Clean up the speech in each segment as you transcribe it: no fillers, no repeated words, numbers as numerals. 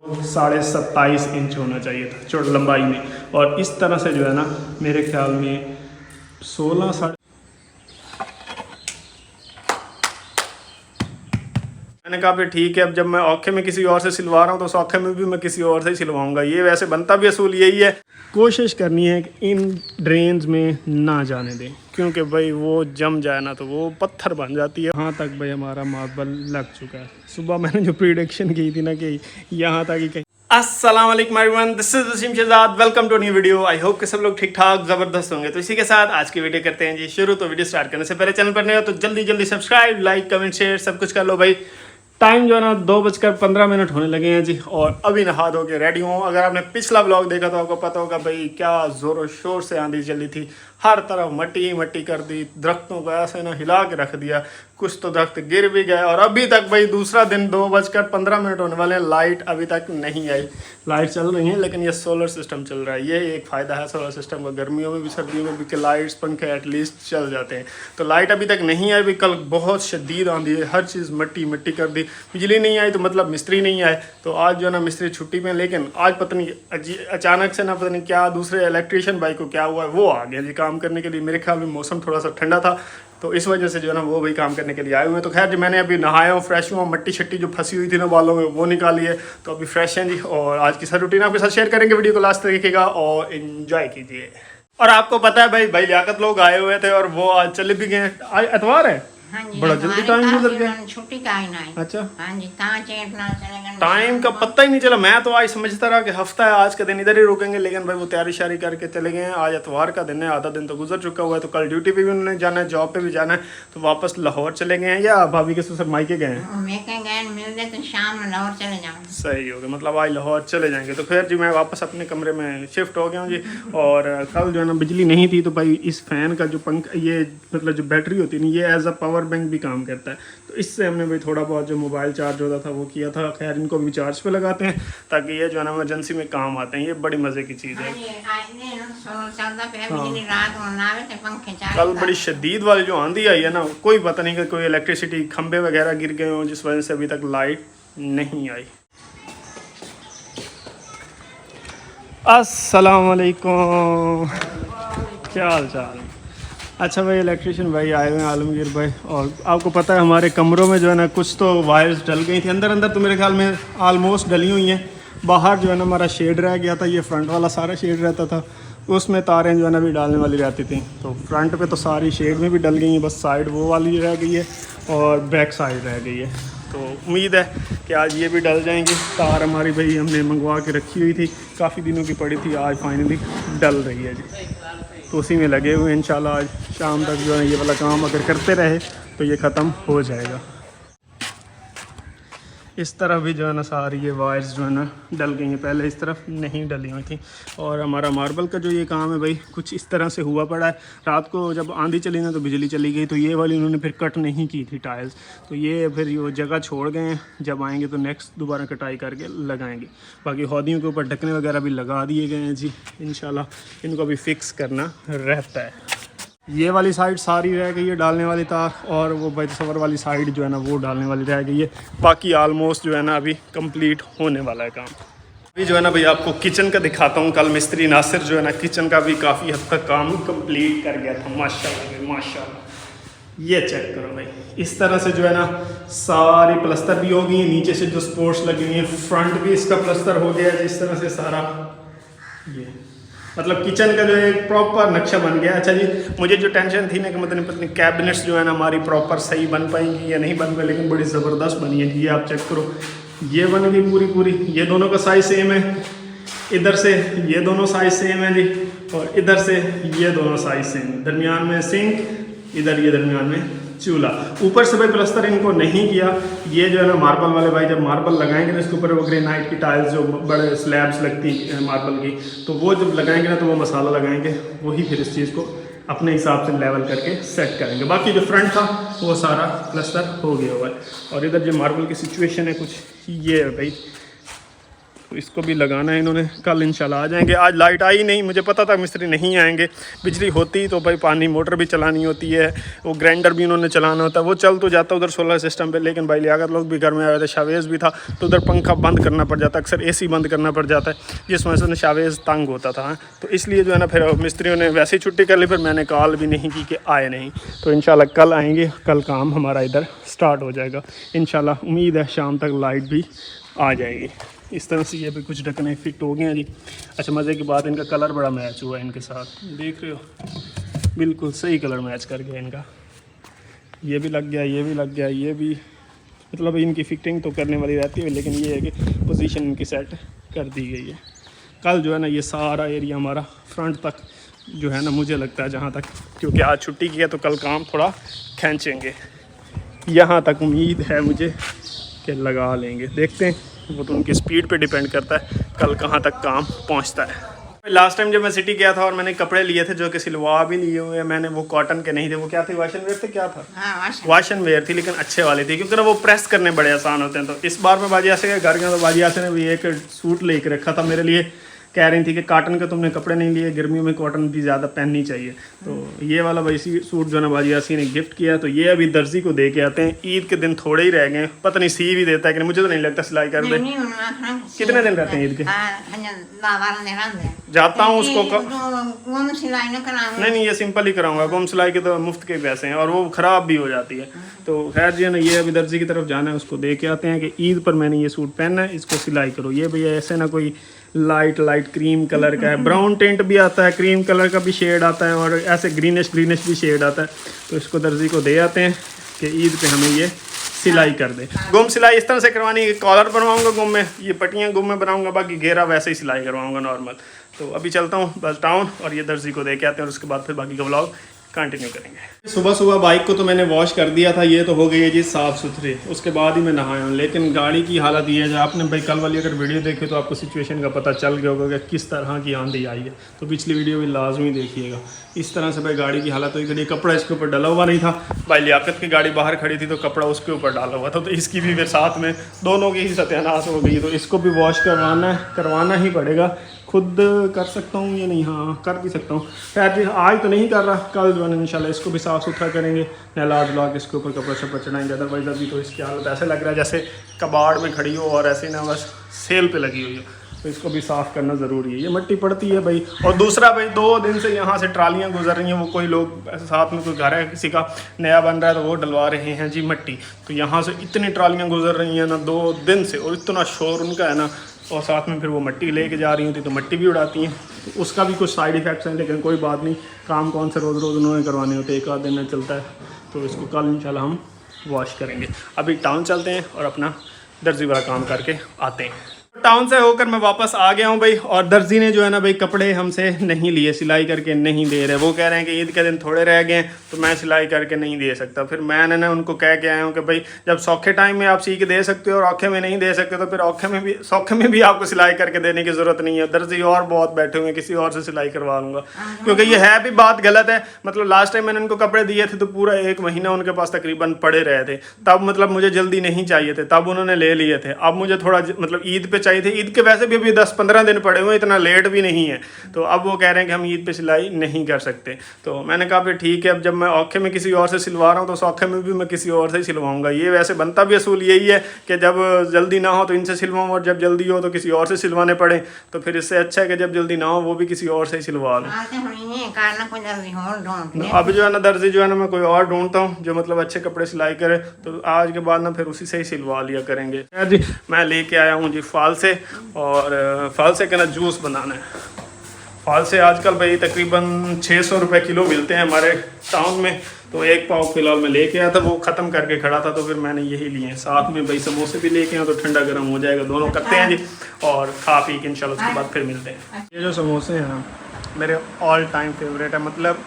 27.5 inch होना चाहिए था चौड़ लंबाई में, और इस तरह से जो है ना मेरे ख्याल में 16 मैंने कहा फिर ठीक है, अब जब मैं औखे में किसी और से सिलवा रहा हूँ तो उस औखे में भी मैं किसी और से ही सिलवाऊंगा। ये वैसे बनता भी असूल यही है। कोशिश करनी है कि इन ड्रेन्स में ना जाने दें, क्योंकि भाई वो जम जाए ना तो वो पत्थर बन जाती है। यहाँ तक भाई हमारा मार्बल लग चुका है। सुबह मैंने जो प्रिडिक्शन की थी ना कि यहाँ तक ही कहीं। अस्सलाम वालेकुम everyone, this is Wasim Shahzad, welcome to new video. I hope कि सब लोग ठीक ठाक ज़बरदस्त होंगे। तो इसी के साथ आज की वीडियो करते हैं जी शुरू। तो वीडियो स्टार्ट करने से पहले चैनल पर नए हो तो जल्दी जल्दी सब्सक्राइब, लाइक, कमेंट, शेयर सब कुछ कर लो भाई। टाइम जो है ना 2:15 होने लगे हैं जी, और अभी नहा धो के रेडी हूँ। अगर आपने पिछला व्लॉग देखा तो आपको पता होगा भाई क्या ज़ोरों शोर से आंधी चली थी, हर तरफ मट्टी ही मट्टी कर दी, दरख्तों को ऐसे ना हिला के रख दिया, कुछ तो दरख्त गिर भी गए। और अभी तक भाई दूसरा दिन 2:15 होने वाले हैं, लाइट अभी तक नहीं आई। लाइट चल रही है लेकिन ये सोलर सिस्टम चल रहा है, ये एक फ़ायदा है सोलर सिस्टम का, गर्मियों में भी सर्दियों में भी कि लाइट्स पंखे एटलीस्ट चल जाते हैं। तो लाइट अभी तक नहीं आई भी, कल बहुत शदीद आंधी है, हर चीज़ मट्टी मट्टी कर दी। बिजली नहीं आई तो मतलब मिस्त्री नहीं आए, तो आज जो है ना मिस्त्री छुट्टी में। लेकिन आज पता नहीं अचानक से ना पता नहीं क्या दूसरे इलेक्ट्रीशियन भाई को क्या हुआ है, वो आ गया जी काम करने के लिए। मेरे ख्याल में मौसम थोड़ा सा ठंडा था तो इस वजह से जो है ना वो भी काम करने के लिए आए हुए हैं। तो खैर जी मैंने अभी नहाया हूँ, फ्रेश हुआ, मट्टी शट्टी जो फंसी हुई थी ना बालों में वो निकाली है, तो अभी फ्रेश हैं जी। और आज की सारी रूटीन आपके साथ शेयर करेंगे, वीडियो को लास्ट तक देखिएगा और एंजॉय कीजिए। और आपको पता है भाई लियाकत लोग आए हुए थे और वो आज चले भी गए। आज एतवार है। हाँ जी, बड़ा जल्दी टाइम गुजर गया। छुट्टी का ही नहीं। अच्छा हाँ जी, कहाँ चेतना चलेगा, टाइम का पता ही नहीं चला। मैं तो आज समझता रहा कि हफ्ता है, आज का दिन इधर ही रुकेंगे, लेकिन भाई वो तैयारी शारी करके चले गए हैं। आज एतवार का दिन है, आधा दिन तो गुजर चुका हुआ है। तो कल ड्यूटी पे भी उन्होंने जाना है, जॉब पे भी जाना है, तो वापस लाहौर चले गए हैं या भाभी के ससुर मायके गए हैं। मैं कह गए मिलते तो शाम में लाहौर चले जाऊँ। सही हो गया, मतलब आज लाहौर चले जाएंगे। तो फिर जी मैं वापस अपने कमरे में शिफ्ट हो गया हूँ जी। और कल जो है ना बिजली नहीं थी तो भाई इस फ़ैन का जो पंख, ये मतलब जो बैटरी होती है ना, ये एज अ पावर बैंक भी काम करता है। तो इससे हमने भाई थोड़ा बहुत जो मोबाइल चार्ज होता था वो किया था। खैर इनको भी चार्ज पे लगाते हैं ताकि ये जो है ना इमरजेंसी में काम आते हैं। ये बड़ी मज़े की चीज़ है। कल बड़ी शदीद वाली जो आंधी आई है ना, कोई पता नहीं कि कोई इलेक्ट्रिसिटी खंभे वगैरह गिर गए हों जिस वजह से अभी तक लाइट नहीं आई। अस्सलाम वालेकुम, क्या हाल चाल। अच्छा भाई इलेक्ट्रिशियन भाई आए हुए हैं, आलमगीर भाई। और आपको पता है हमारे कमरों में जो है ना कुछ तो वायर्स डल गई थी। अंदर तो मेरे ख्याल में आलमोस्ट डली हुई हैं। बाहर जो है ना हमारा शेड रह गया था, ये फ्रंट वाला सारा शेड रहता था, उसमें तारें जो है ना भी डालने वाली रहती थी। तो फ्रंट पे तो सारी शेड में भी डल गई हैं, बस साइड वो वाली रह गई है और बैक साइड रह गई है। तो उम्मीद है कि आज ये भी डल जाएंगी। तार हमारी भाई हमने मंगवा के रखी हुई थी, काफ़ी दिनों की पड़ी थी, आज फाइनली डल रही है जी। तो उसी में लगे हुए हैं। इंशाल्लाह आज शाम तक जो है ये वाला काम अगर करते रहे तो ये ख़त्म हो जाएगा। इस तरफ भी जो है ना सारी ये वायर्स जो है ना डल गई हैं, पहले इस तरफ नहीं डली हुई थी। और हमारा मार्बल का जो ये काम है भाई कुछ इस तरह से हुआ पड़ा है। रात को जब आंधी चली ना तो बिजली चली गई, तो ये वाली उन्होंने फिर कट नहीं की थी टाइल्स, तो ये फिर वो जगह छोड़ गए हैं। जब आएंगे तो नेक्स्ट दोबारा कटाई करके लगाएंगे। बाकी हौदियों के ऊपर ढकने वगैरह भी लगा दिए गए हैं जी। इंशाल्लाह इनको भी फिक्स करना रहता है। ये वाली साइड सारी रह गई है डालने वाली तार, और वो भाई सवर वाली साइड जो है ना वो डालने वाली रह गई है। बाकी आलमोस्ट जो है ना अभी कंप्लीट होने वाला है काम। अभी जो है ना भाई आपको किचन का दिखाता हूँ। कल मिस्त्री नासिर जो है ना किचन का भी काफ़ी हद तक काम कंप्लीट कर गया था, माशाल्लाह माशाल्लाह। ये चेक करो भाई, इस तरह से जो है ना सारी प्लस्तर भी हो गई है, नीचे से जो स्पोर्ट्स लगी हुई हैं, फ्रंट भी इसका प्लस्तर हो गया है। इस तरह से सारा ये मतलब किचन का जो एक प्रॉपर नक्शा बन गया। अच्छा जी मुझे जो टेंशन थी ना कि मतलब पत्नी कैबिनेट्स जो है ना हमारी प्रॉपर सही बन पाएंगी या नहीं बन पाए, लेकिन बड़ी ज़बरदस्त बनी है। ये आप चेक करो, ये बन गई पूरी। ये दोनों का साइज़ सेम है, इधर से ये दोनों साइज़ सेम है जी, और इधर से ये दोनों साइज़ सेम है। दरमियान में सिंक, इधर ये दरमियान में चूल्हा। ऊपर से भाई प्लस्तर इनको नहीं किया। ये जो है ना मार्बल वाले भाई जब मार्बल लगाएंगे ना इसके ऊपर वो ग्रेनाइट की टाइल्स जो बड़े स्लैब्स लगती है मार्बल की, तो वो जब लगाएंगे ना तो वो मसाला लगाएंगे, वही फिर इस चीज़ को अपने हिसाब से लेवल करके सेट करेंगे। बाकी जो फ्रंट था वो सारा प्लस्तर हो गया हुआ है। और इधर जो मार्बल की सिचुएशन है कुछ ये है भाई, तो इसको भी लगाना है इन्होंने, कल इंशाल्लाह आ जाएंगे। आज लाइट आई नहीं, मुझे पता था मिस्त्री नहीं आएंगे, बिजली होती तो भाई पानी मोटर भी चलानी होती है, वो ग्राइंडर भी उन्होंने चलाना होता है, वो चल तो जाता उधर सोलर सिस्टम पे, लेकिन भाई लियाकत लोग भी घर में आए थे, शावेज़ भी था, तो उधर पंखा बंद करना पड़ जाता, अक्सर AC बंद करना पड़ जाता है, जिस वजह से शावेज़ तंग होता था। तो इसलिए जो है ना फिर मिस्त्रियों ने वैसे ही छुट्टी कर ली, फिर मैंने कॉल भी नहीं की कि आए नहीं। तो इंशाल्लाह कल आएंगे, कल काम हमारा इधर स्टार्ट हो जाएगा इंशाल्लाह। उम्मीद है शाम तक लाइट भी आ जाएगी। इस तरह से ये भी कुछ ढकने फिट हो गए हैं जी। अच्छा मज़े की बात, इनका कलर बड़ा मैच हुआ है इनके साथ, देख रहे हो, बिल्कुल सही कलर मैच कर गया इनका। ये भी लग गया, ये भी लग गया, ये भी, मतलब इनकी फिटिंग तो करने वाली रहती है, लेकिन ये है कि पोजीशन इनकी सेट कर दी गई है। कल जो है ना ये सारा एरिया हमारा फ्रंट तक जो है ना, मुझे लगता है जहाँ तक, क्योंकि आज छुट्टी की है तो कल काम थोड़ा खींचेंगे, यहाँ तक उम्मीद है मुझे कि लगा लेंगे। देखते हैं, वो तो उनकी स्पीड पे डिपेंड करता है कल कहाँ तक काम पहुँचता है। लास्ट टाइम जब मैं सिटी गया था और मैंने कपड़े लिए थे जो कि सिलवा भी लिए हुए हैं मैंने, वो कॉटन के नहीं थे, वो क्या थे, वाशन वेयर थे, क्या था, हाँ वाशन वेयर थी, लेकिन अच्छे वाले थे, क्योंकि ना वो प्रेस करने बड़े आसान होते हैं। तो इस बार मैं बाजी आसे के घर गया, तो बाजी आसे ने भी एक सूट लेके रखा था मेरे लिए, कह रही थी कि कॉटन के तुमने कपड़े नहीं लिए, गर्मियों में कॉटन भी ज़्यादा पहननी चाहिए। तो ये वाला भाई सूट जो है ना बाजी आसी ने गिफ्ट किया, तो ये अभी दर्जी को दे के आते हैं, ईद के दिन थोड़े ही रह गए, पता नहीं सी भी देता है कि मुझे तो नहीं लगता सिलाई कर दे। कितने दिन रहते हैं ईद के? जाता हूँ उसको नहीं, ये सिंपल ही कराऊंगा, गुम सिलाई के तो मुफ्त के पैसे हैं और वो ख़राब भी हो जाती है। तो खैर जी ना, ये अभी दर्जी की तरफ जाना है, उसको दे के आते हैं कि ईद पर मैंने ये सूट पहनना है, इसको सिलाई करो। ये भैया ऐसे ना कोई लाइट क्रीम कलर का है, ब्राउन टेंट भी आता है, क्रीम कलर का भी शेड आता है और ऐसे ग्रीनिश भी शेड आता है। तो इसको दर्जी को दे आते हैं कि ईद पे हमें ये सिलाई कर दे। गुम सिलाई इस तरह से करवानी है, कॉलर बनवाऊंगा गुम में, ये पट्टियाँ गुम में बनाऊंगा, बाकी घेरा वैसे ही सिलाई करवाऊंगा नॉर्मल। तो अभी चलता हूँ बस टाउन और ये दर्जी को दे के आते हैं और उसके बाद फिर बाकी का व्लॉग कंटिन्यू करेंगे। सुबह बाइक को तो मैंने वॉश कर दिया था, ये तो हो गई है जी साफ़ सुथरी, उसके बाद ही मैं नहाया हूँ। लेकिन गाड़ी की हालत ये है, जो आपने भाई कल वाली अगर वीडियो देखी तो आपको सिचुएशन का पता चल गया होगा कि किस तरह की आंधी आई है, तो पिछली वीडियो भी लाजमी देखिएगा। इस तरह से भाई गाड़ी की हालत हुई थी, कपड़ा इसके ऊपर डला हुआ नहीं था, भाई लियाकत की गाड़ी बाहर खड़ी थी तो कपड़ा उसके ऊपर डाला हुआ था, तो इसकी भी फिर साथ में दोनों की ही सत्यानाश हो गई। तो इसको भी वॉश करवाना ही पड़ेगा। खुद कर सकता हूँ या नहीं, हाँ कर भी सकता हूँ। खैर जी आज तो नहीं कर रहा, कल जो है इंशाल्लाह इसको भी साफ़ सुथरा करेंगे, नहला धुला के इसके ऊपर कपड़ा शपड़ा चढ़ाएंगे। अदरवाइज़ अभी तो इसकी हालत ऐसे लग रहा है जैसे कबाड़ में खड़ी हो और ऐसे ना बस सेल पे लगी हुई हो, तो इसको भी साफ़ करना ज़रूरी है। ये मिट्टी पड़ती है भाई, और दूसरा भाई 2 दिन से यहाँ से ट्रालियाँ गुजर रही हैं, वो कोई लोग साथ में कोई घर है किसी का नया बन रहा है तो वो डलवा रहे हैं जी मिट्टी, तो यहाँ से इतनी ट्रालियाँ गुजर रही हैं ना 2 दिन से, और इतना शोर उनका है ना, और साथ में फिर वो मिट्टी लेके जा रही होती तो मिट्टी भी उड़ाती हैं, तो उसका भी कुछ साइड इफ़ेक्ट्स हैं, लेकिन कोई बात नहीं, काम कौन से रोज़ उन्होंने करवाने होते, एक आध दिन में चलता है। तो इसको कल इंशाल्लाह हम वॉश करेंगे। अभी टाउन चलते हैं और अपना दर्जी वाला काम करके आते हैं। टाउन से होकर मैं वापस आ गया हूँ भाई, और दर्जी ने जो है ना भाई कपड़े हमसे नहीं लिए, सिलाई करके नहीं दे रहे। वो कह रहे हैं कि ईद के दिन थोड़े रह गए हैं तो मैं सिलाई करके नहीं दे सकता। फिर मैंने ना उनको कह के आया हूँ कि भाई जब सौखे टाइम में आप सी के दे सकते हो और औखे में नहीं दे सकते, तो फिर सौखे में भी आपको सिलाई करके देने की ज़रूरत नहीं है। दर्जी और बहुत बैठे हुए हैं, किसी और से सिलाई करवा लूँगा, क्योंकि ये है भी बात गलत है। मतलब लास्ट टाइम मैंने उनको कपड़े दिए थे तो पूरा 1 महीना उनके पास तकरीबन पड़े रहे थे, तब मतलब मुझे जल्दी नहीं चाहिए थे, तब उन्होंने ले लिए थे। अब मुझे थोड़ा मतलब ईद पे चाहिए थे, ईद के वैसे भी अभी 10-15 दिन पड़े हुए, इतना लेट भी नहीं है। तो अब वो कह रहे हैं कि हम ईद पे सिलाई नहीं कर सकते। तो मैंने कहा फिर ठीक है, अब जब मैं औखे में किसी और से सिलवा रहा हूँ तो सौखे में भी मैं किसी और से ही सिलवाऊंगा। ये वैसे बनता भी असूल यही है कि जब जल्दी ना हो तो इनसे सिलवाऊँ, और जब जल्दी हो तो किसी और से सिलवाने पड़े। तो फिर इससे अच्छा है कि जब जल्दी ना हो वो भी किसी और से ही सिलवा लूँ। अब जो है ना दर्जी जो है ना मैं कोई और ढूंढता हूँ जो मतलब अच्छे कपड़े सिलाई करे, तो आज के बाद ना फिर उसी से ही सिलवा लिया करेंगे। जी मैं लेके आया हूँ जी फाल से, और फाल से कहना जूस बनाना है। फाल से आजकल भाई तकरीबन 600 रुपये किलो मिलते हैं हमारे टाउन में, तो 1 पाव फिलहाल मैं लेके आया था, वो ख़त्म करके खड़ा था तो फिर मैंने यही लिए हैं। साथ में भाई समोसे भी लेके आए तो ठंडा गर्म हो जाएगा, दोनों करते हैं जी, और खा पी के इंशाल्लाह उसके बाद फिर मिलते हैं। ये जो समोसे हैं ना मेरे ऑल टाइम फेवरेट है, मतलब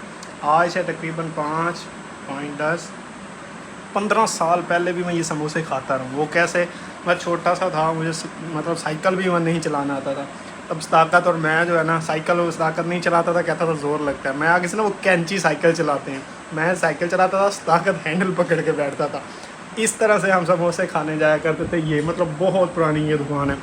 आज से तकरीबन 5-10-15 साल पहले भी मैं ये समोसे खाता रहा हूँ। वो कैसे, मैं छोटा सा था, मुझे मतलब साइकिल भी नहीं चलाना आता था। तब ताकत और मैं जो है ना साइकिल उस ताकत नहीं चलाता था, कहता था जोर लगता है। मैं आगे से ना वो कैंची साइकिल चलाते हैं, मैं साइकिल चलाता था, ताकत हैंडल पकड़ के बैठता था। इस तरह से हम समोसे खाने जाया करते थे। ये मतलब बहुत पुरानी ये दुकान है,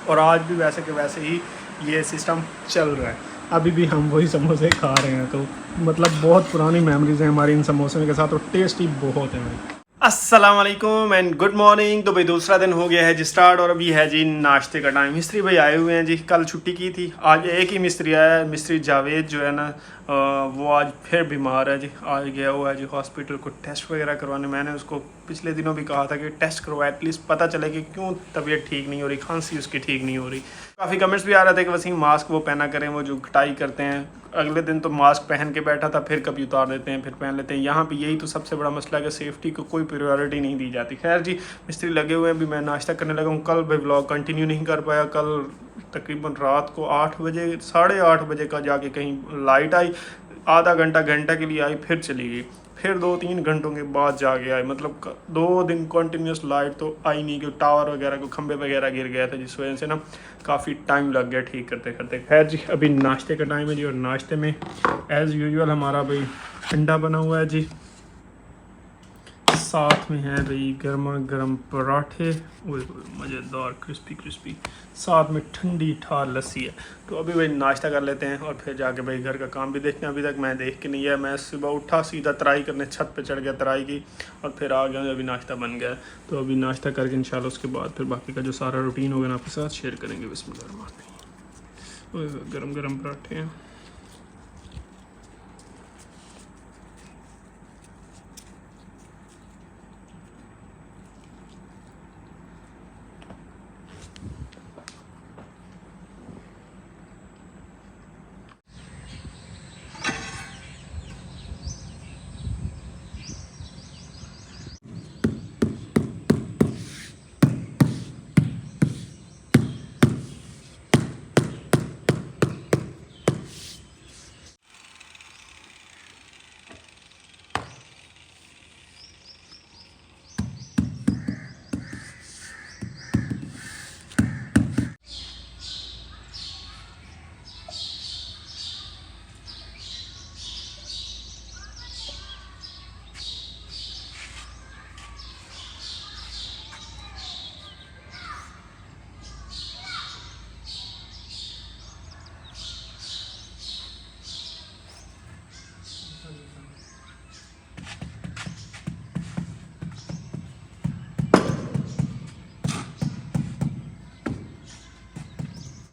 और आज भी वैसे के वैसे ही ये सिस्टम चल रहा है। अभी भी हम वही समोसे खा रहे हैं, तो मतलब बहुत पुरानी मेमोरीज हैं हमारी इन समोसों के साथ, और टेस्टी बहुत है भाई। अस्सलाम वालेकुम एंड गुड मॉर्निंग। तो भाई दूसरा दिन हो गया है जी स्टार्ट, और अभी है जी नाश्ते का टाइम। मिस्त्री भाई आए हुए हैं जी, कल छुट्टी की थी, आज एक ही मिस्त्री आया है। मिस्त्री जावेद जो है ना वो आज फिर बीमार है जी, आज गया हुआ है जी हॉस्पिटल को टेस्ट वगैरह करवाने। मैंने उसको पिछले दिनों भी कहा था कि टेस्ट करवाए, एटलीस्ट पता चले कि क्यों तबीयत ठीक नहीं हो रही, खांसी उसकी ठीक नहीं हो रही। काफ़ी कमेंट्स भी आ रहे थे कि वसीम मास्क वो पहना करें, वो जो कटाई करते हैं। अगले दिन तो मास्क पहन के बैठा था, फिर कभी उतार देते हैं, फिर पहन लेते हैं। यहाँ पे यही तो सबसे बड़ा मसला है कि सेफ्टी को कोई प्रायोरिटी नहीं दी जाती। खैर जी, मिस्त्री लगे हुए हैं, अभी मैं नाश्ता करने लगा हूँ। कल भाई व्लॉग कंटिन्यू नहीं कर पाया। कल तकरीबन रात को 8 बजे 8:30 बजे का जाके कहीं लाइट आई, आधा घंटा के लिए आई, फिर चली गई। फिर 2-3 घंटों के बाद जाके आए। मतलब 2 दिन कंटिन्यूस लाइट तो आई नहीं, क्योंकि टावर वगैरह को खंबे वगैरह गिर गया था, जिस वजह से ना काफ़ी टाइम लग गया ठीक करते करते। खैर जी, अभी नाश्ते का टाइम है जी, और नाश्ते में एज़ यूजुअल हमारा भाई अंडा बना हुआ है जी, साथ में है भाई गर्मा गर्म पराठे, मज़ेदार क्रिस्पी, साथ में ठंडी ठार लस्सी है। तो अभी भाई नाश्ता कर लेते हैं, और फिर जाके भाई घर का काम भी देखते हैं। अभी तक मैं देख के नहीं है, मैं सुबह उठा सीधा तराई करने छत पे चढ़ गया तराई की, और फिर आ गया, अभी नाश्ता बन गया। तो अभी नाश्ता करके इंशाल्लाह उसके बाद फिर बाकी का जो सारा रूटीन होगा ना आपके साथ शेयर करेंगे। बिस्मिल्लाह। गरम गरम पराठे हैं।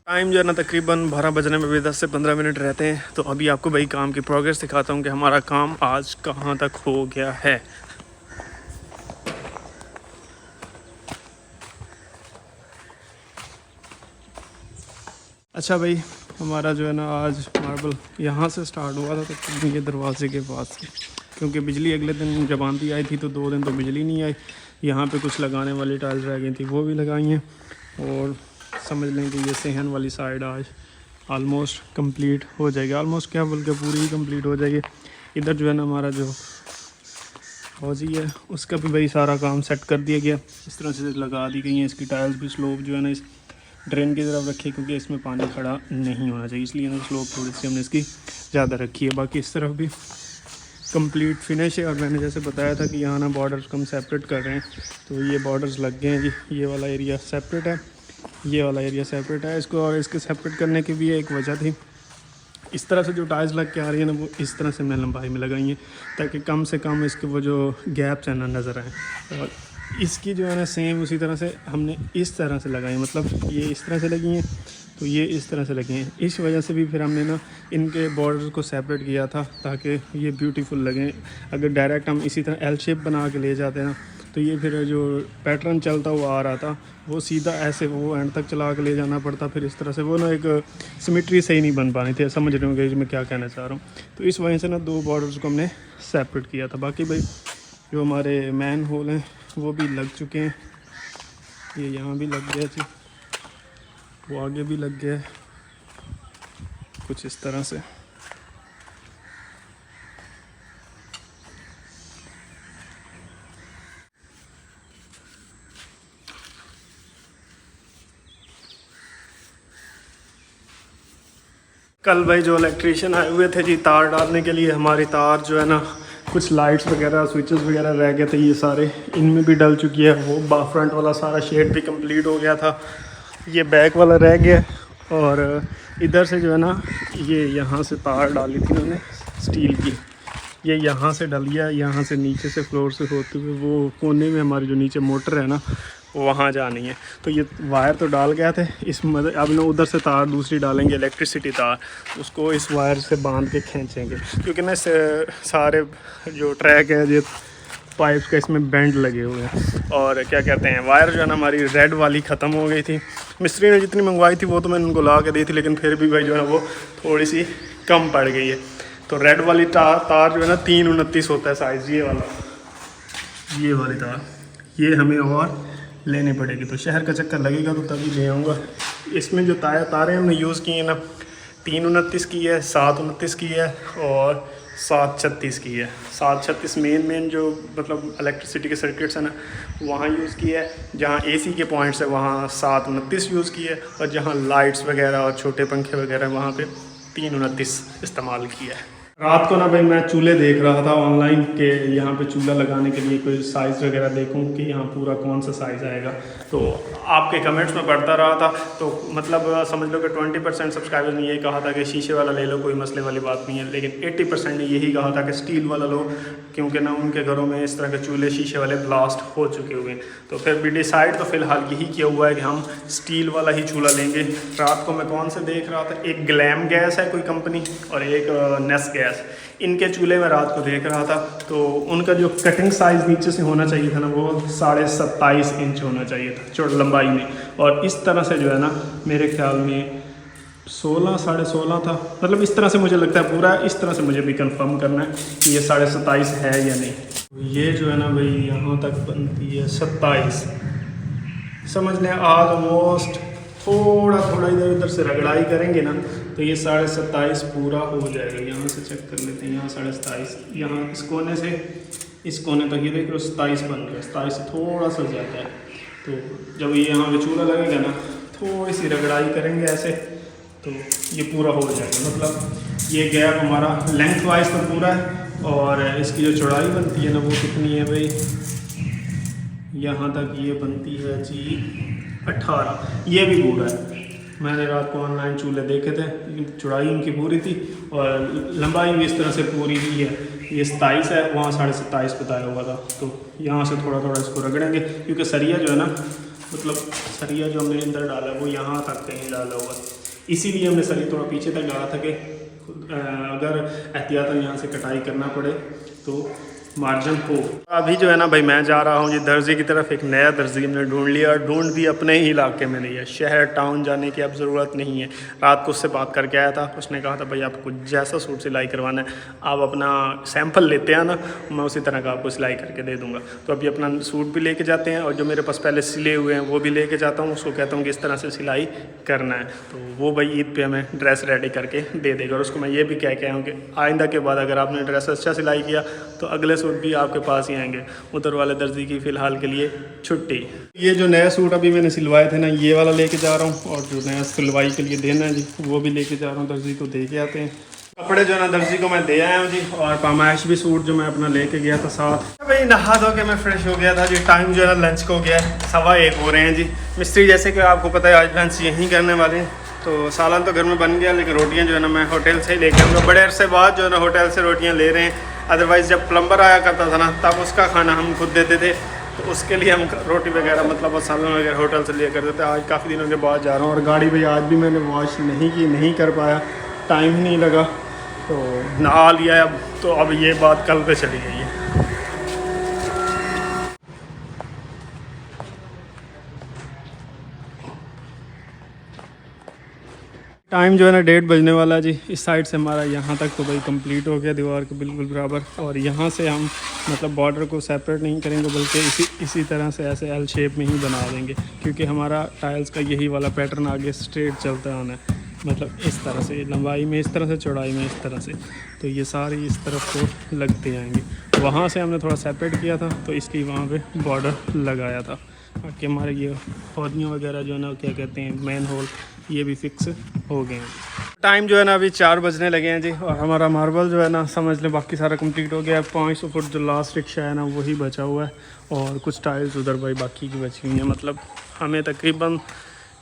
टाइम जो है ना तकरीबन 12 बजने में भी 10 से 15 मिनट रहते हैं। तो अभी आपको भाई काम की प्रोग्रेस दिखाता हूँ कि हमारा काम आज कहाँ तक हो गया है। अच्छा भाई, हमारा जो है ना आज मार्बल यहाँ से स्टार्ट हुआ था, तो ये दरवाजे के पास से, क्योंकि बिजली अगले दिन जब आंधी आई थी तो 2 दिन तो बिजली नहीं आई। यहाँ पे कुछ लगाने वाली टाइल्स रह गई थी, वो भी लगाई हैं, और समझ लें कि ये सेहन वाली साइड आज ऑलमोस्ट कंप्लीट हो जाएगी। ऑलमोस्ट क्या बोल के पूरी ही कंप्लीट हो जाएगी। इधर जो है ना हमारा जो हौजी है उसका भी भाई सारा काम सेट कर दिया गया, इस तरह से लगा दी गई हैं। इसकी टाइल्स भी स्लोप जो है ना इस ड्रेन की तरफ रखी, क्योंकि इसमें पानी खड़ा नहीं होना चाहिए, इसलिए ना स्लोप थोड़ी सी हमने इसकी ज़्यादा रखी है। बाकी इस तरफ भी कंप्लीट फिनिश है। और मैंने जैसे बताया था कि यहाँ ना बॉर्डर्स को हम सेपरेट कर रहे हैं, तो ये बॉर्डर्स लग गए हैं जी। ये वाला एरिया सेपरेट है, ये वाला एरिया सेपरेट है। इसको और इसके सेपरेट करने की भी एक वजह थी, इस तरह से जो टाइल्स लग के आ रही है ना वो इस तरह से मैंने लंबाई में लगाई हैं, ताकि कम से कम इसके वो जो गैप्स हैं ना नज़र आए। और इसकी जो है ना सेम उसी तरह से हमने इस तरह से लगाई, मतलब ये इस तरह से लगी हैं, तो ये इस तरह से लगी हैं। इस वजह से भी फिर हमने ना इनके बॉर्डर को सेपरेट किया था, ताकि ये ब्यूटीफुल लगें। अगर डायरेक्ट हम इसी तरह एल शेप बना के ले जाते ना, तो ये फिर जो पैटर्न चलता हुआ आ रहा था वो सीधा ऐसे वो एंड तक चला के ले जाना पड़ता, फिर इस तरह से वो ना एक सिमेट्री सही नहीं बन पानी थी। समझ रहे होंगे मैं क्या कहना चाह रहा हूँ। तो इस वजह से ना 2 बॉर्डर्स को हमने सेपरेट किया था। बाकी भाई जो हमारे मैन होल हैं वो भी लग चुके हैं, ये यहाँ भी लग गया जी, वो आगे भी लग गया है, कुछ इस तरह से। कल भाई जो इलेक्ट्रीशियन आए हुए थे जी तार डालने के लिए, हमारी तार जो है ना कुछ लाइट्स वगैरह स्विचेस वगैरह रह गए थे, ये सारे इनमें भी डल चुकी है। वो फ्रंट वाला सारा शेड भी कंप्लीट हो गया था, ये बैक वाला रह गया और इधर से जो है ना ये यहाँ से तार डाली थी उन्होंने स्टील की, ये यहाँ से डलिया, यहाँ से नीचे से फ्लोर से होते हुए वो कोने में हमारी जो नीचे मोटर है ना वहाँ जानी है। तो ये वायर तो डाल गया थे, इस मदद अब ना उधर से तार दूसरी डालेंगे इलेक्ट्रिसिटी तार, उसको इस वायर से बांध के खींचेंगे क्योंकि ना सारे जो ट्रैक है ये पाइप्स का इसमें बेंड लगे हुए हैं। और क्या कहते हैं वायर जो है ना हमारी रेड वाली ख़त्म हो गई थी, मिस्त्री ने जितनी मंगवाई थी वो तो मैंने उनको ला के दी थी, लेकिन फिर भी भाई जो है वो थोड़ी सी कम पड़ गई है। तो रेड वाली तार जो है ना 329 होता है साइज़, ये वाली तार ये हमें और लेनी पड़ेगी। तो शहर का चक्कर लगेगा तो तभी ले आऊँगा। इसमें जो तारें हमने यूज़ की हैं ना 329 की है, 729 की है और 736 की है। 736 मेन जो मतलब इलेक्ट्रिसिटी के सर्किट्स हैं ना वहाँ यूज़ की है, जहाँ एसी के पॉइंट्स है वहाँ 729 यूज़ की है, और जहाँ लाइट्स वगैरह और छोटे पंखे वगैरह वहाँ पे 329 इस्तेमाल किया है। रात को ना भाई मैं चूल्हे देख रहा था ऑनलाइन के यहाँ पे चूल्हा लगाने के लिए कोई साइज़ वगैरह देखूँ कि यहाँ पूरा कौन सा साइज़ आएगा। तो आपके कमेंट्स में पढ़ता रहा था तो मतलब समझ लो कि 20% सब्सक्राइबर्स ने यही कहा था कि शीशे वाला ले लो, कोई मसले वाली बात नहीं है, लेकिन 80% ने यही कहा था कि स्टील वाला लो, क्योंकि ना उनके घरों में इस तरह के चूल्हे शीशे वाले ब्लास्ट हो चुके हुए हैं। तो फिर भी डिसाइड तो फ़िलहाल यही किया हुआ है कि हम स्टील वाला ही चूल्हा लेंगे। रात को मैं कौन से देख रहा था, एक ग्लैम गैस है कोई कंपनी और एक नेस गैस, इनके चूल्हे में रात को देख रहा था। तो उनका जो कटिंग साइज़ नीचे से होना चाहिए था ना वो 27.5 इंच होना चाहिए था चौड़ लंबाई में, और इस तरह से जो है ना मेरे ख्याल में 16 साढ़े 16 था, मतलब इस तरह से मुझे लगता है पूरा। इस तरह से मुझे भी कंफर्म करना है कि ये 27.5 है या नहीं। ये जो है ना भाई यहाँ तक बनती है 27, समझ लें ऑलमोस्ट थोड़ा इधर उधर से रगड़ाई करेंगे ना तो ये 27.5 पूरा हो जाएगा। यहाँ से चेक कर लेते हैं, यहाँ 27.5, यहाँ इस कोने से इस कोने तक ये देख लो 27 बन गया, 27 से थोड़ा सा ज़्यादा है। तो जब ये यहाँ पे चूल्हा लगेगा ना थोड़ी सी रगड़ाई करेंगे ऐसे तो ये पूरा हो जाएगा। मतलब ये गैप हमारा लेंथ वाइज तो पूरा है, और इसकी जो चौड़ाई बनती है ना वो कितनी है भाई, यहाँ तक ये बनती है जी 18, ये भी पूरा है। मैंने रात को ऑनलाइन चूल्हे देखे थे, चौड़ाई इनकी पूरी थी और लंबाई भी इस तरह से पूरी ही है। ये 27 है, वहाँ 27.5 बताया हुआ था। तो यहाँ से थोड़ा इसको रगड़ेंगे क्योंकि सरिया जो है ना, मतलब सरिया जो हमने अंदर डाला है वो यहाँ तक कहीं डाला हुआ, इसीलिए हमने सरिया थोड़ा पीछे तक डाला था कि अगर एहतियातन यहाँ से कटाई करना पड़े तो मार्जिन हो। अभी जो है ना भाई मैं जा रहा हूँ जी दर्जी की तरफ। एक नया दर्जी हमने ढूंढ लिया, और ढूंढ भी अपने ही इलाके में नहीं है, शहर टाउन जाने की अब ज़रूरत नहीं है। रात को उससे बात करके आया था, उसने कहा था भाई आपको जैसा सूट सिलाई करवाना है आप अपना सैंपल लेते हैं ना, मैं उसी तरह का आपको सिलाई करके दे दूँगा। तो अभी अपना सूट भी लेके जाते हैं, और जो मेरे पास पहले सिले हुए हैं वो भी लेके जाता हूँ, उसको कहता हूँ कि इस तरह से सिलाई करना है। तो वो भाई ईद पे हमें ड्रेस रेडी करके दे देगा। और उसको मैं ये भी कह के आया हूँ कि आइंदा के बाद अगर आपने ड्रेस अच्छा सिलाई किया तो अगले सूट भी आपके पास ही आएंगे। उधर वाले दर्जी की फ़िलहाल के लिए छुट्टी। ये जो नया सूट अभी मैंने सिलवाए थे ना ये वाला लेके जा रहा हूँ, और जो नया सिलवाई के लिए देना है जी वो भी लेके जा रहा हूँ, दर्जी को दे के आते हैं। कपड़े जो है ना दर्जी को मैं दे आया हूँ जी, और पैमाइश भी सूट जो मैं अपना लेके गया था साथ। भाई नहा धो के मैं फ्रेश हो गया था जी। टाइम जो है ना लंच को गया है, 1:15 हो रहे हैं जी। मिस्त्री जैसे कि आपको पता है आज लंच यहीं करने वाले हैं। तो सालन तो घर में बन गया, लेकिन रोटियां जो है ना मैं होटल से ही लेके आऊँगा। बड़े अरसे बाद जो है ना होटल से रोटियां ले रहे हैं। अदरवाइज़ जब प्लम्बर आया करता था ना तब उसका खाना हम खुद देते थे, तो उसके लिए हम रोटी वगैरह मतलब सालन वगैरह होटल से लिया करते थे। आज काफ़ी दिनों के बाद जा रहा हूँ, और गाड़ी भाई आज भी मैंने वॉश नहीं कर पाया, टाइम ही नहीं लगा, तो नहा लिया अब। तो अब ये बात कल पे चली गई है। टाइम जो है ना 1:30 बजने वाला है जी। इस साइड से हमारा यहाँ तक तो भाई कंप्लीट हो गया, दीवार के बिल्कुल बराबर। और यहाँ से हम मतलब बॉर्डर को सेपरेट नहीं करेंगे, बल्कि इसी तरह से ऐसे एल शेप में ही बना देंगे, क्योंकि हमारा टाइल्स का यही वाला पैटर्न आगे स्ट्रेट चलता आना है। मतलब इस तरह से लंबाई में इस तरह से, चौड़ाई में इस तरह से, तो ये सारी इस तरफ को लगते जाएंगे। वहाँ से हमने थोड़ा सेपरेट किया था तो इसलिए वहाँ पे बॉर्डर लगाया था। बाकी हमारे ये पौधियाँ वगैरह जो है ना क्या कहते हैं मेन होल, ये भी फिक्स हो गए हैं। टाइम जो है ना अभी 4 बजने लगे हैं जी, और हमारा मार्बल जो है ना समझ ले बाकी सारा कंप्लीट हो गया है। 500 फुट जो लास्ट रिक्शा है ना वही बचा हुआ है, और कुछ टाइल्स उधर भाई बाकी की बची हुई हैं। मतलब हमें तकरीबन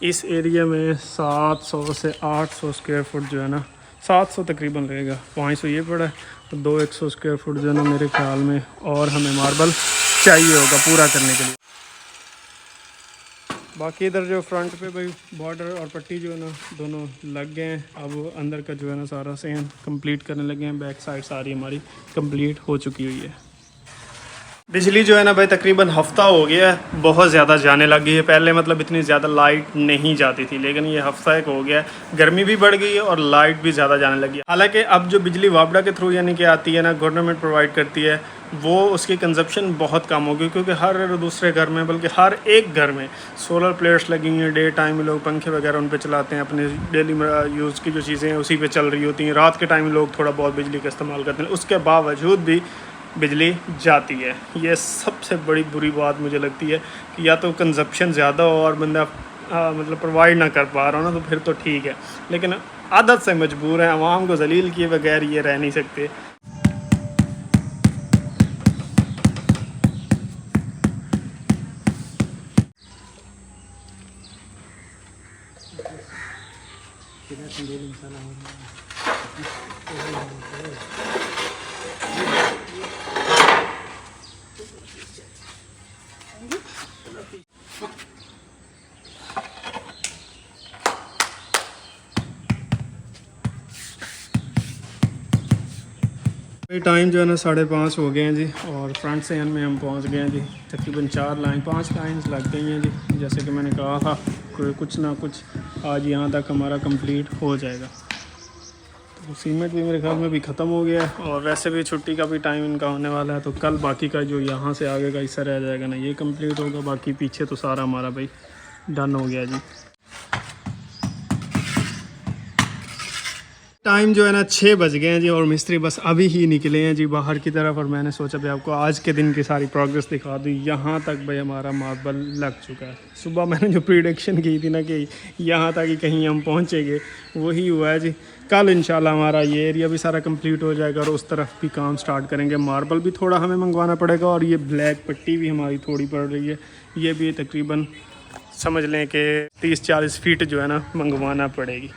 इस एरिया में 700 से 800 स्क्वायर फुट जो है ना, 700 तकरीबन रहेगा, 500 ये पड़ा है, तो 200 स्क्वायर फुट जो है ना मेरे ख्याल में और हमें मार्बल चाहिए होगा पूरा करने के लिए। बाकी इधर जो फ्रंट पे भाई बॉर्डर और पट्टी जो है ना दोनों लग गए हैं। अब अंदर का जो है ना सारा सेम कंप्लीट करने लगे हैं। बैक साइड सारी हमारी कंप्लीट हो चुकी हुई है। बिजली जो है ना भाई तकरीबन हफ़्ता हो गया है, बहुत ज़्यादा जाने लग गई है। पहले मतलब इतनी ज़्यादा लाइट नहीं जाती थी, लेकिन ये हफ़्ता एक हो गया है, गर्मी भी बढ़ गई है और लाइट भी ज़्यादा जाने लगी है। हालांकि अब जो बिजली वापडा के थ्रू यानी कि आती है ना, गवर्नमेंट प्रोवाइड करती है, वो उसकी कंजप्शन बहुत कम हो गई, क्योंकि हर दूसरे घर में बल्कि हर एक घर में सोलर प्लेट्स लगी हुई हैं। डे टाइम में लोग पंखे वगैरह उन पे चलाते हैं, अपने डेली यूज़ की जो चीज़ें हैं उसी पे चल रही होती हैं। रात के टाइम में लोग थोड़ा बहुत बिजली का इस्तेमाल करते हैं, उसके बावजूद भी बिजली जाती है। ये सबसे बड़ी बुरी बात मुझे लगती है कि या तो कंजप्शन ज़्यादा हो और बंदा मतलब प्रोवाइड ना कर पा रहा हो ना, तो फिर तो ठीक है, लेकिन आदत से मजबूर है, आवाम को जलील किए बगैर ये रह नहीं सकते। टाइम जो है ना 5:30 हो गए हैं जी, और फ्रंट से एंड में हम पहुंच गए हैं जी। तकरीबन 5 लाइन्स लग गई हैं जी। जैसे कि मैंने कहा था कि कुछ ना कुछ आज यहाँ तक हमारा कंप्लीट हो जाएगा। तो सीमेंट भी मेरे ख्याल में भी ख़त्म हो गया है, और वैसे भी छुट्टी का भी टाइम इनका होने वाला है, तो कल बाकी का जो यहाँ से आगे का हिस्सा रह जाएगा ना, ये कंप्लीट होगा। बाकी पीछे तो सारा हमारा भाई डन हो गया जी। टाइम जो है ना 6 बज गए हैं जी, और मिस्त्री बस अभी ही निकले हैं जी बाहर की तरफ, और मैंने सोचा भाई आपको आज के दिन की सारी प्रोग्रेस दिखा दूँ। यहाँ तक भाई हमारा मार्बल लग चुका है। सुबह मैंने जो प्रिडिक्शन की थी ना कि यहाँ तक ही कहीं हम पहुँचेंगे, वही हुआ है जी। कल इंशाल्लाह हमारा ये एरिया भी सारा कंप्लीट हो जाएगा, और उस तरफ भी काम स्टार्ट करेंगे। मार्बल भी थोड़ा हमें मंगवाना पड़ेगा, और ये ब्लैक पट्टी भी हमारी थोड़ी पड़ रही है, ये भी तकरीबन समझ लें कि 30-40 फीट जो है ना मंगवाना पड़ेगी।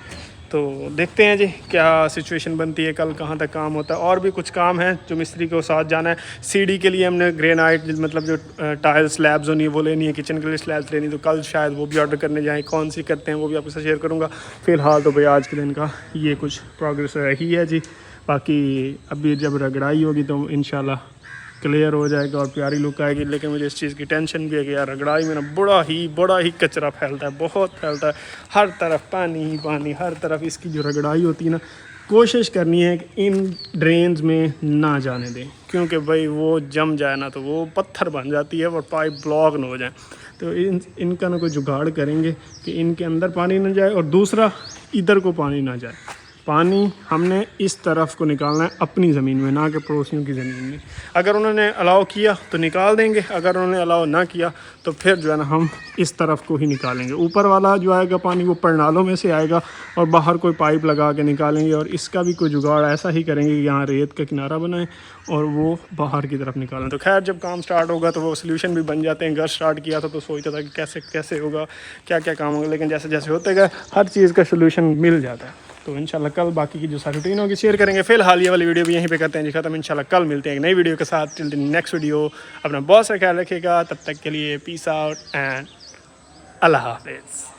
तो देखते हैं जी क्या सिचुएशन बनती है, कल कहाँ तक काम होता है। और भी कुछ काम है जो मिस्त्री को साथ जाना है। सीढ़ी के लिए हमने ग्रेनाइट मतलब जो टाइल स्लैब्स होनी है वो लेनी है, किचन के लिए स्लैब्स लेनी, तो कल शायद वो भी ऑर्डर करने जाएँ। कौन सी करते हैं वो भी आपके साथ शेयर करूँगा। फ़िलहाल तो भाई आज के दिन का ये कुछ प्रोग्रेस रही है जी। बाकी अभी जब रगड़ाई होगी तो इंशाल्लाह क्लियर हो जाएगा और प्यारी लुक आएगी। लेकिन मुझे इस चीज़ की टेंशन भी है कि यार रगड़ाई में ना बड़ा ही कचरा फैलता है, बहुत फैलता है, हर तरफ पानी ही पानी, हर तरफ। इसकी जो रगड़ाई होती है ना, कोशिश करनी है कि इन ड्रेन्स में ना जाने दें, क्योंकि भाई वो जम जाए ना तो वो पत्थर बन जाती है और पाइप ब्लॉक ना हो जाए। तो इनका ना कोई जुगाड़ करेंगे कि इनके अंदर पानी ना जाए, और दूसरा इधर को पानी ना जाए। पानी हमने इस तरफ को निकालना है अपनी ज़मीन में, ना कि पड़ोसियों की ज़मीन में। अगर उन्होंने अलाउ किया तो निकाल देंगे, अगर उन्होंने अलाउ ना किया तो फिर जो है ना हम इस तरफ को ही निकालेंगे। ऊपर वाला जो आएगा पानी वो परनालों में से आएगा, और बाहर कोई पाइप लगा के निकालेंगे। और इसका भी कोई जुगाड़ ऐसा ही करेंगे कि यहाँ रेत का किनारा बनाएं और वो बाहर की तरफ निकालें। तो खैर जब काम स्टार्ट होगा तो वो सोल्यूशन भी बन जाते हैं। घर स्टार्ट किया था तो सोचता था कि कैसे कैसे होगा, क्या क्या काम होगा, लेकिन जैसे जैसे होते गए हर चीज़ का सोल्यूशन मिल जाता है। तो इंशाल्लाह कल बाकी की जो सारी रूटीन होगी शेयर करेंगे। फिलहाल ये वाली वीडियो भी यहीं पे करते हैं जी ख़त्म। इंशाल्लाह कल मिलते हैं एक नई वीडियो के साथ। टिल द नेक्स्ट वीडियो अपना बहुत सा ख्याल रखिएगा। तब तक के लिए पीस आउट एंड अल्लाह हाफिज़।